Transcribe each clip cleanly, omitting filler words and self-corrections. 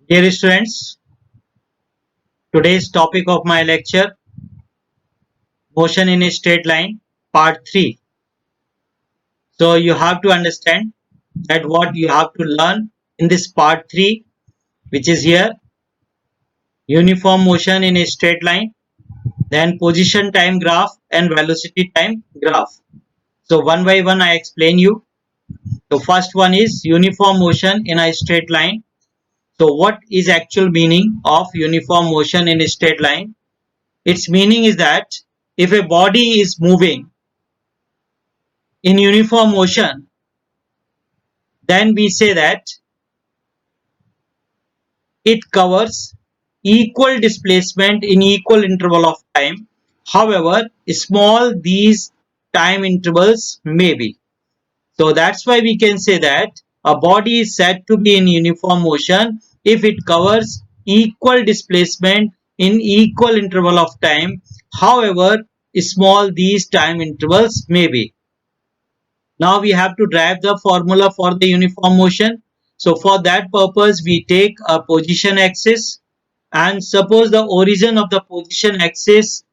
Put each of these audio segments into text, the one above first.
Dear students, today's topic of my lecture, motion in a straight line, part 3. So you have to understand that what you have to learn in this part 3, which is here, uniform motion in a straight line, then position time graph and velocity time graph. So one by one I explain you. So first one is uniform motion in a straight line. So what is actual meaning of uniform motion in a straight line? Its meaning is that if a body is moving in uniform motion, then we say that it covers equal displacement in equal interval of time. However, small these time intervals may be. So that's why we can say that a body is said to be in uniform motion if it covers equal displacement in equal interval of time. However, small these time intervals may be. Now we have to derive the formula for the uniform motion. So for that purpose, we take a position axis, and suppose the origin of the position axis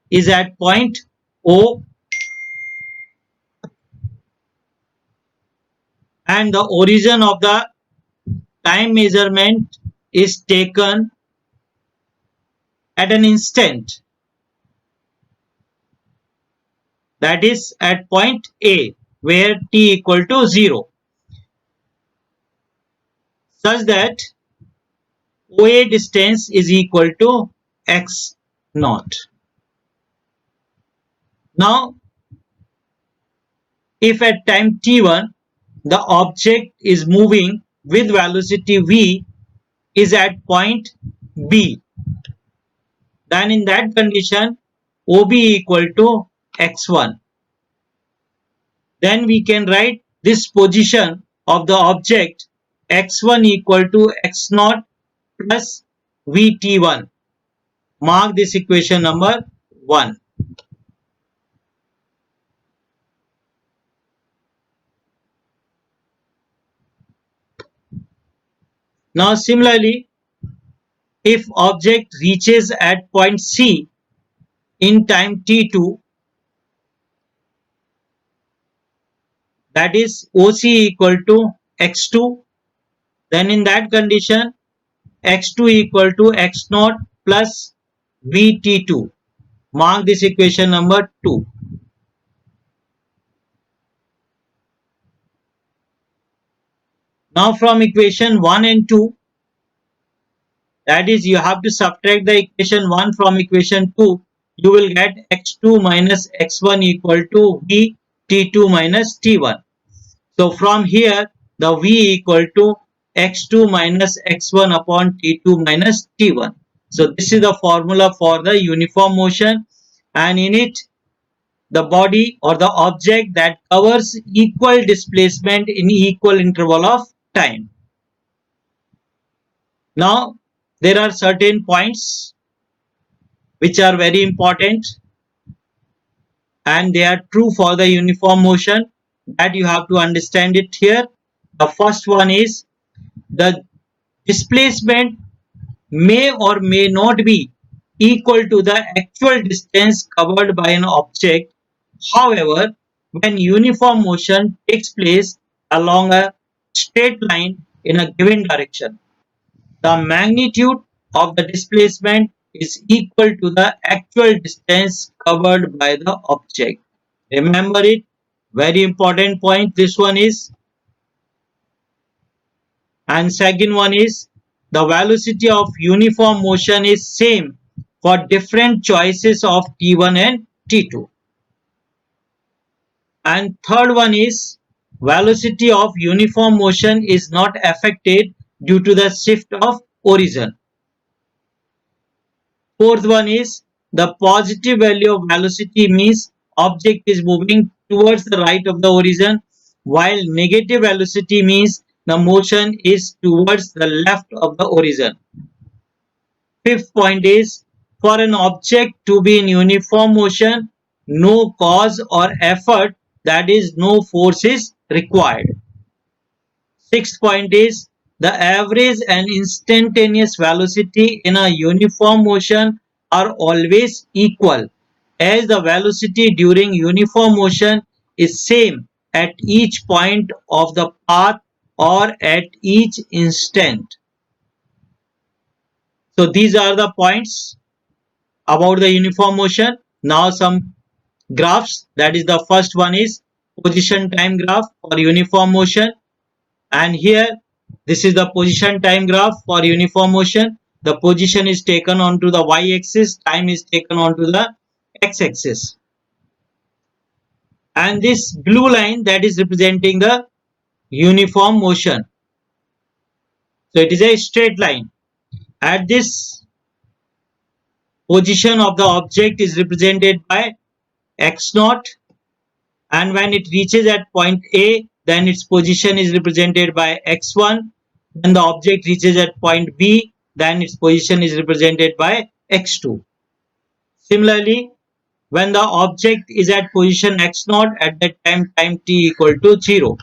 is at point O, and the origin of the time measurement is taken at an instant, that is at point A, where t equal to 0, such that OA distance is equal to x naught. Now if at time t1 the object is moving with velocity v is at point B, then in that condition OB equal to x1. Then we can write this position of the object x1 equal to x naught plus vt1. Mark this equation number 1. Now similarly, if object reaches at point C in time t2, that is OC equal to x2, then in that condition x2 equal to x naught plus vt2. Mark this equation number 2. Now from equation 1 and 2, that is you have to subtract the equation 1 from equation 2, you will get x2 minus x1 equal to v t2 minus t1. So from here the v equal to x2 minus x1 upon t2 minus t1. So this is the formula for the uniform motion, and in it the body or the object that covers equal displacement in equal interval of time. Now there are certain points which are very important, and they are true for the uniform motion, that you have to understand it here. The first one is the displacement may or may not be equal to the actual distance covered by an object. However, when uniform motion takes place along a straight line in a given direction, the magnitude of the displacement is equal to the actual distance covered by the object. Remember it, very important point this one is. And second one is the velocity of uniform motion is same for different choices of t1 and t2. And third one is velocity of uniform motion is not affected due to the shift of origin. Fourth one is the positive value of velocity means object is moving towards the right of the origin, while negative velocity means the motion is towards the left of the origin. Fifth point is for an object to be in uniform motion, no cause or effort, that is no force is required. Sixth point is The average and instantaneous velocity in a uniform motion are always equal, as the velocity during uniform motion is same at each point of the path or at each instant. So these are the points about the uniform motion. Now some graphs, that is the first one is position time graph for uniform motion, and here this is the position time graph for uniform motion. The position is taken onto the y-axis, time is taken onto the x-axis, and this blue line that is representing the uniform motion. So it is a straight line. At this position of the object is represented by x naught, and when it reaches at point A, then its position is represented by x1. When the object reaches at point B, then its position is represented by x2. Similarly, when the object is at position x0, at that time t equal to 0.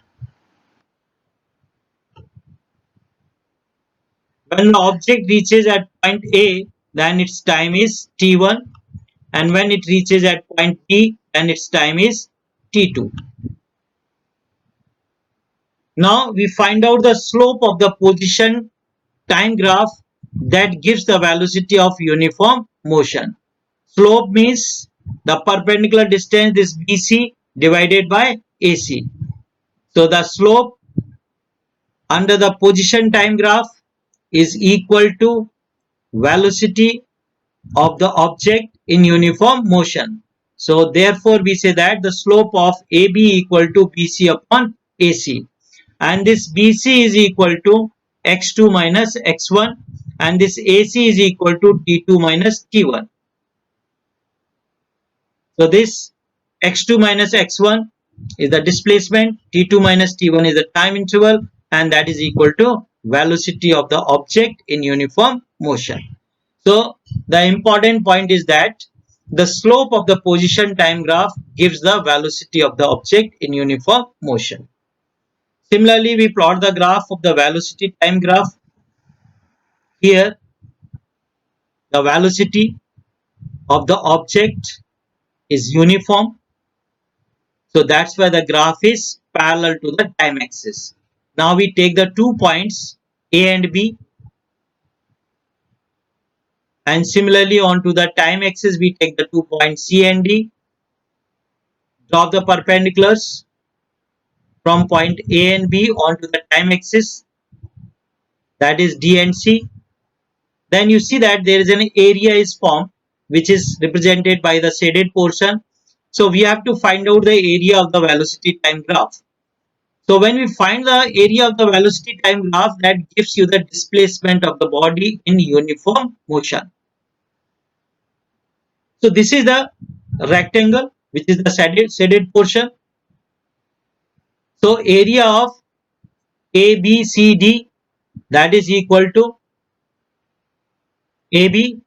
When the object reaches at point A, then its time is t1, and when it reaches at point B, then its time is t2. Now we find out the slope of the position time graph that gives the velocity of uniform motion. Slope means the perpendicular distance is BC divided by AC. So the slope under the position time graph is equal to velocity of the object in uniform motion. So therefore we say that the slope of AB equal to BC upon AC, and this BC is equal to x2 minus x1, and this AC is equal to T2 minus T1. So this x2 minus x1 is the displacement, T2 minus T1 is the time interval, and that is equal to velocity of the object in uniform motion. So the important point is that the slope of the position time graph gives the velocity of the object in uniform motion. Similarly, we plot the graph of the velocity time graph. Here the velocity of the object is uniform, so that's why the graph is parallel to the time axis. Now we take the 2 points A and B, and similarly onto the time axis we take the 2 points C and D. Drop the perpendiculars from point A and B onto the time axis, that is D and C. Then you see that there is an area is formed which is represented by the shaded portion. So we have to find out the area of the velocity time graph. So when we find the area of the velocity time graph, that gives you the displacement of the body in uniform motion. So this is the rectangle which is the shaded portion. So area of ABCD, that is equal to AB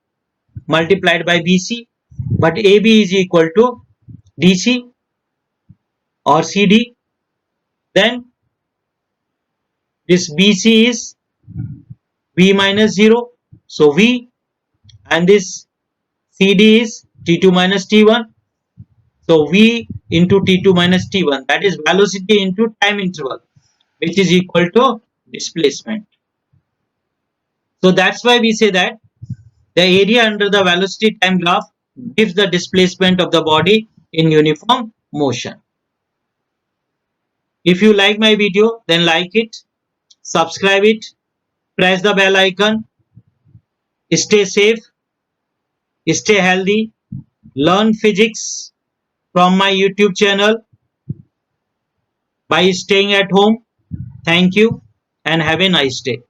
multiplied by BC, but AB is equal to DC or CD. Then this BC is V minus 0, so V, and this CD is T2 minus T1, so V into T2 minus T1, that is velocity into time interval, which is equal to displacement. So that's why we say that the area under the velocity time graph gives the displacement of the body in uniform motion. If you like my video, then like it, subscribe it, press the bell icon, stay safe, stay healthy, learn physics from my YouTube channel by staying at home. Thank you and have a nice day.